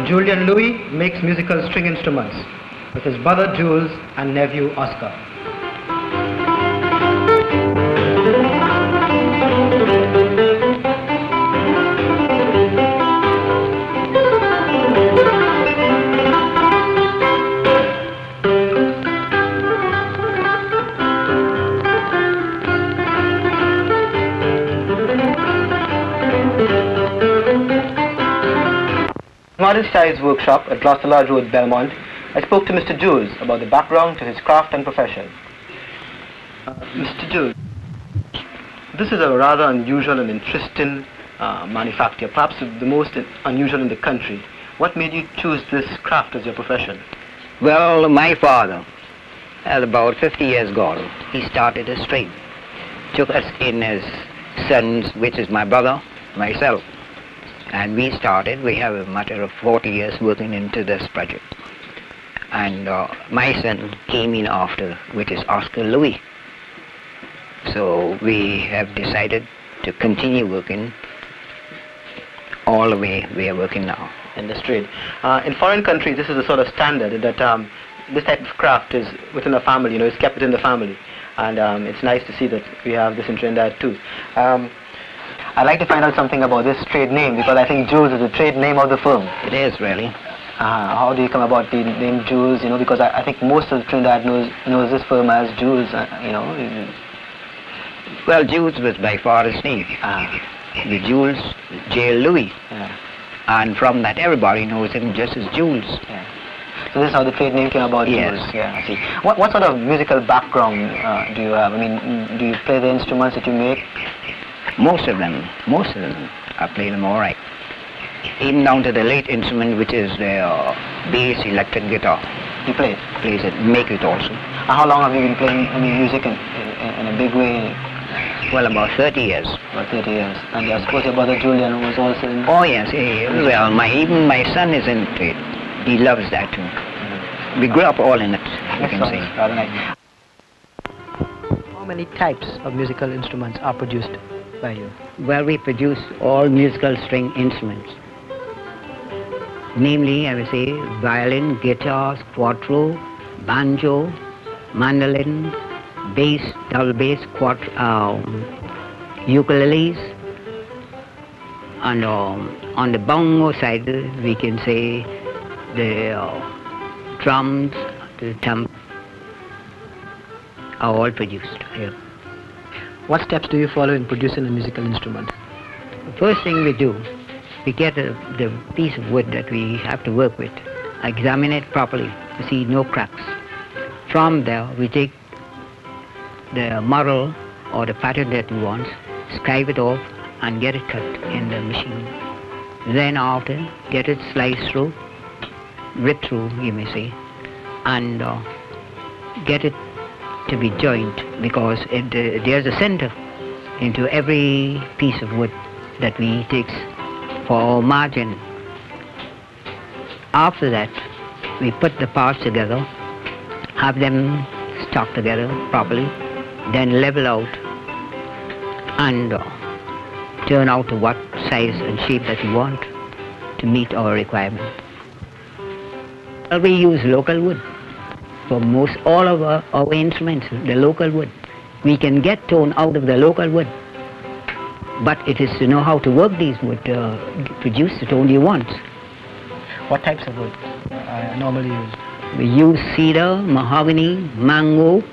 Julian Louis makes musical string instruments with his brother Jules and nephew Oscar. Modest Size Workshop at Gloucester Road, Belmont, I spoke to Mr. Jules about the background to his craft and profession. Mr. Jules, this is a rather unusual and interesting manufacture, perhaps the most unusual in the country. What made you choose this craft as your profession? Well, my father, about 50 years ago, he started a string. Took us in his sons, which is my brother, myself. And we have a matter of 40 years working into this project. And my son came in after, which is Oscar Louis. So we have decided to continue working all the way we are working now. In this trade. In foreign countries, this is a sort of standard that this type of craft is within a family, it's kept within the family. And it's nice to see that we have this in Trinidad too. I'd like to find out something about this trade name, because I think Jules is the trade name of the firm. It is, really. How do you come about the name Jules? Because I think most of Trinidad knows this firm as Jules. Well, Jules was my father's name. The Jules J. Louis. Yeah. And from that, everybody knows him just as Jules. Yeah. So this is how the trade name came about. Yes. Jules. Yeah, I see. What sort of musical background do you have? Do you play the instruments that you make? Most of them, I play them all right. Even down to the late instrument, which is the bass electric guitar. You play it? Plays it, make it also. How long have you been playing music in a big way? Well, about 30 years. About 30 years. And I suppose your brother Julian was also in... Oh yes, well, even my son is in it. He loves that too. Mm-hmm. We grew up all in it, you can say. Rather nice. How many types of musical instruments are produced by you? Well, we produce all musical string instruments. Namely, I would say, violin, guitars, quattro, banjo, mandolin, bass, double bass, ukuleles, and on the bongo side, we can say the drums, the thumb are all produced here. What steps do you follow in producing a musical instrument? The first thing we do, we get the piece of wood that we have to work with, examine it properly to see no cracks. From there, we take the model or the pattern that we want, scribe it off and get it cut in the machine. Then after, get it sliced through, ripped through, you may say, and get it to be joint, because there's a center into every piece of wood that we take for margin. After that, we put the parts together, have them stuck together properly, then level out and turn out to what size and shape that we want to meet our requirement. Well, we use local wood. For most all of our instruments, the local wood. We can get tone out of the local wood, but it is to know how to work these wood to produce the tone you want. What types of wood are normally used? We use cedar, mahogany, mango,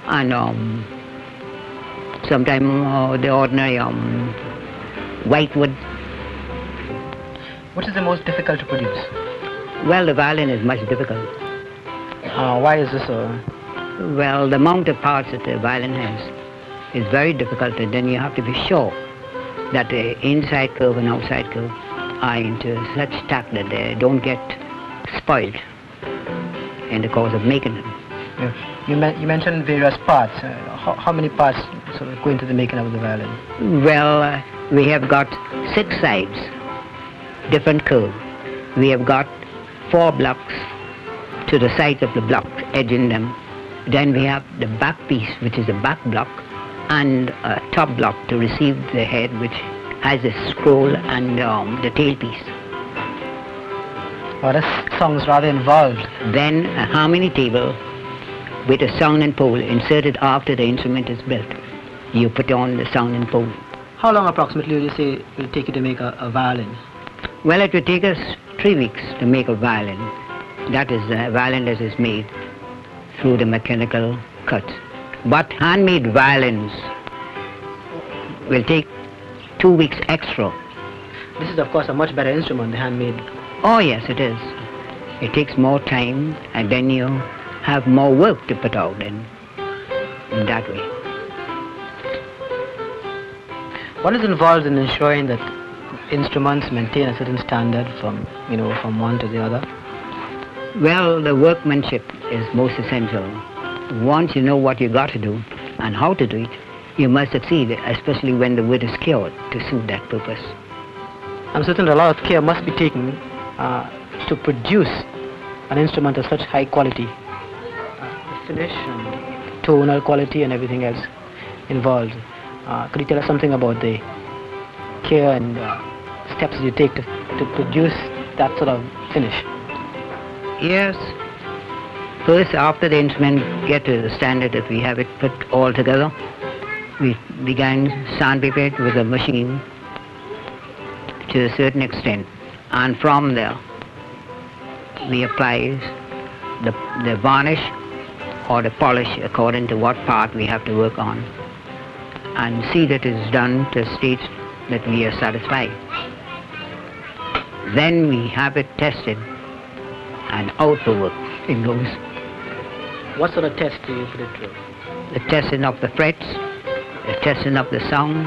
and sometimes the ordinary white wood. What is the most difficult to produce? Well, the violin is much difficult. Why is this so? Well, the amount of parts that the violin has is very difficult, and then you have to be sure that the inside curve and outside curve are into such tact that they don't get spoiled in the course of making them. Yeah. You mentioned various parts. How many parts sort of go into the making of the violin? Well, we have got 6 sides, different curve. We have got 4 blocks to the sides of the block, edging them. Then we have the back piece, which is the back block, and a top block to receive the head, which has a scroll and the tail piece. Oh, that sounds rather involved. Then a harmony table with a sound and pole inserted after the instrument is built. You put on the sound and pole. How long approximately would you say it will take you to make a violin? Well, it will take us 3 weeks to make a violin. That is a violin that is made through the mechanical cuts. But handmade violins will take 2 weeks extra. This is, of course, a much better instrument, the handmade. Oh, yes, it is. It takes more time, and then you have more work to put out in that way. What is involved in ensuring that instruments maintain a certain standard from one to the other? Well, the workmanship is most essential. Once you know what you got to do and how to do it, you must succeed, especially when the wood is cured to suit that purpose. I'm certain a lot of care must be taken to produce an instrument of such high quality, the finish and tonal quality and everything else involved. Could you tell us something about the care and steps you take to produce that sort of finish? Yes. First, after the instrument get to the standard that we have it put all together, we began sandpaper it with a machine to a certain extent, and from there we apply the varnish or the polish according to what part we have to work on, and see that it is done to a state that we are satisfied. Then we have it tested, and out for work it goes. What sort of test do you put it through? The testing of the frets, the testing of the sound,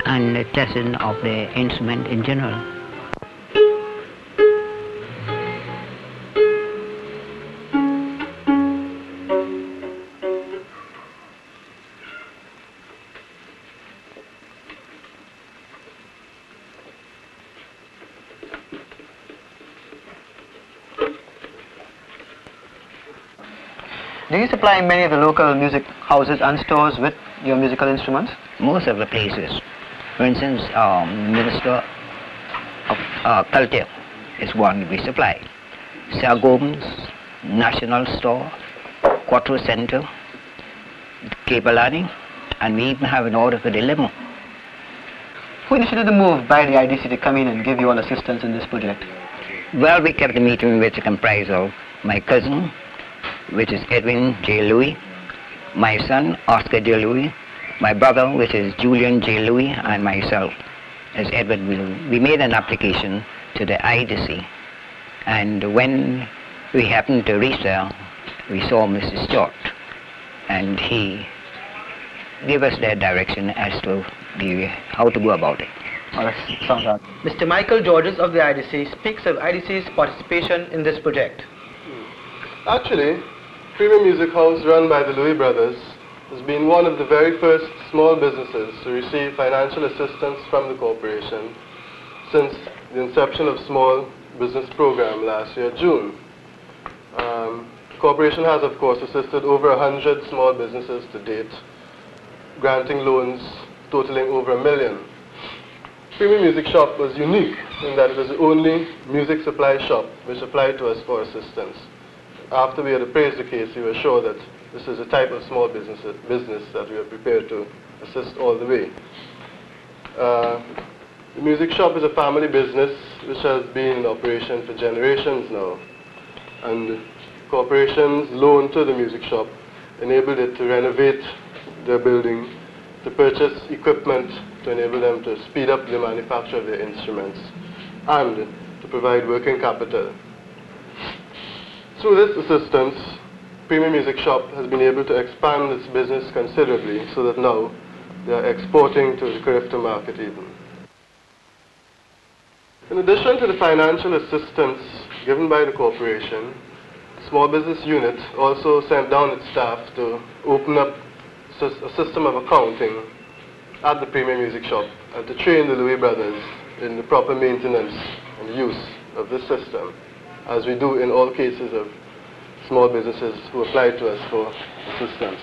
and the testing of the instrument in general. Do you supply many of the local music houses and stores with your musical instruments? Most of the places. For instance, Minister of Culture is one we supply. Sargom's National Store, Quattro Center, Kebalani, and we even have an order for the limo. Who initiated the move by the IDC to come in and give you all assistance in this project? Well, we kept a meeting which comprised of my cousin, which is Edwin J. Louis, my son, Oscar J. Louis, my brother, which is Julian J. Louis, and myself, as Edward Louis. We made an application to the IDC, and when we happened to reach there, we saw Mr. Stewart, and he gave us their direction as to how to go about it. Oh, that sounds right. Mr. Michael Georges of the IDC speaks of IDC's participation in this project. Actually, Premium Music House, run by the Louis brothers, has been one of the very first small businesses to receive financial assistance from the corporation since the inception of Small Business Program last year, June. The corporation has, of course, assisted over 100 small businesses to date, granting loans totaling over $1 million. Premium Music Shop was unique in that it was the only music supply shop which applied to us for assistance. After we had appraised the case, we were sure that this is a type of small business that we are prepared to assist all the way. The music shop is a family business which has been in operation for generations now. And the corporation's loan to the music shop enabled it to renovate their building, to purchase equipment to enable them to speed up the manufacture of their instruments, and to provide working capital. Through this assistance, Premium Music Shop has been able to expand its business considerably so that now they are exporting to the Carifta market even. In addition to the financial assistance given by the corporation, the Small Business Unit also sent down its staff to open up a system of accounting at the Premium Music Shop and to train the Louis brothers in the proper maintenance and use of this system, as we do in all cases of small businesses who apply to us for assistance.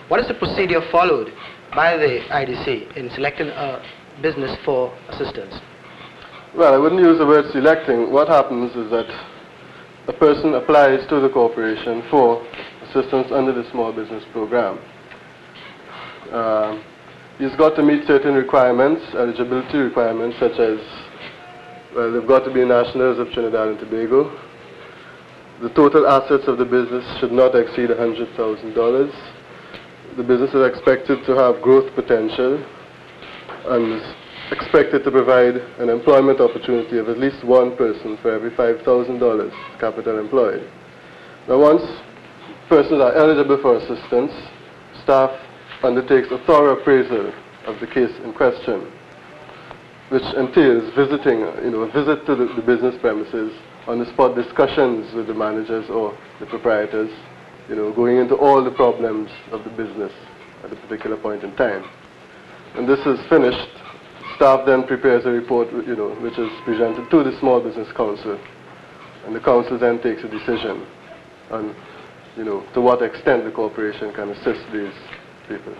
What is the procedure followed by the IDC in selecting a business for assistance? Well, I wouldn't use the word selecting. What happens is that a person applies to the corporation for assistance under the small business program. He's got to meet certain requirements, eligibility requirements, such as, well, they've got to be nationals of Trinidad and Tobago. The total assets of the business should not exceed $100,000. The business is expected to have growth potential and is expected to provide an employment opportunity of at least one person for every $5,000 capital employed. Now, once persons are eligible for assistance, staff undertakes a thorough appraisal of the case in question, which entails visiting, a visit to the business premises, on-the-spot discussions with the managers or the proprietors, going into all the problems of the business at a particular point in time. When this is finished, staff then prepares a report, which is presented to the Small Business Council, and the council then takes a decision on, to what extent the corporation can assist these people.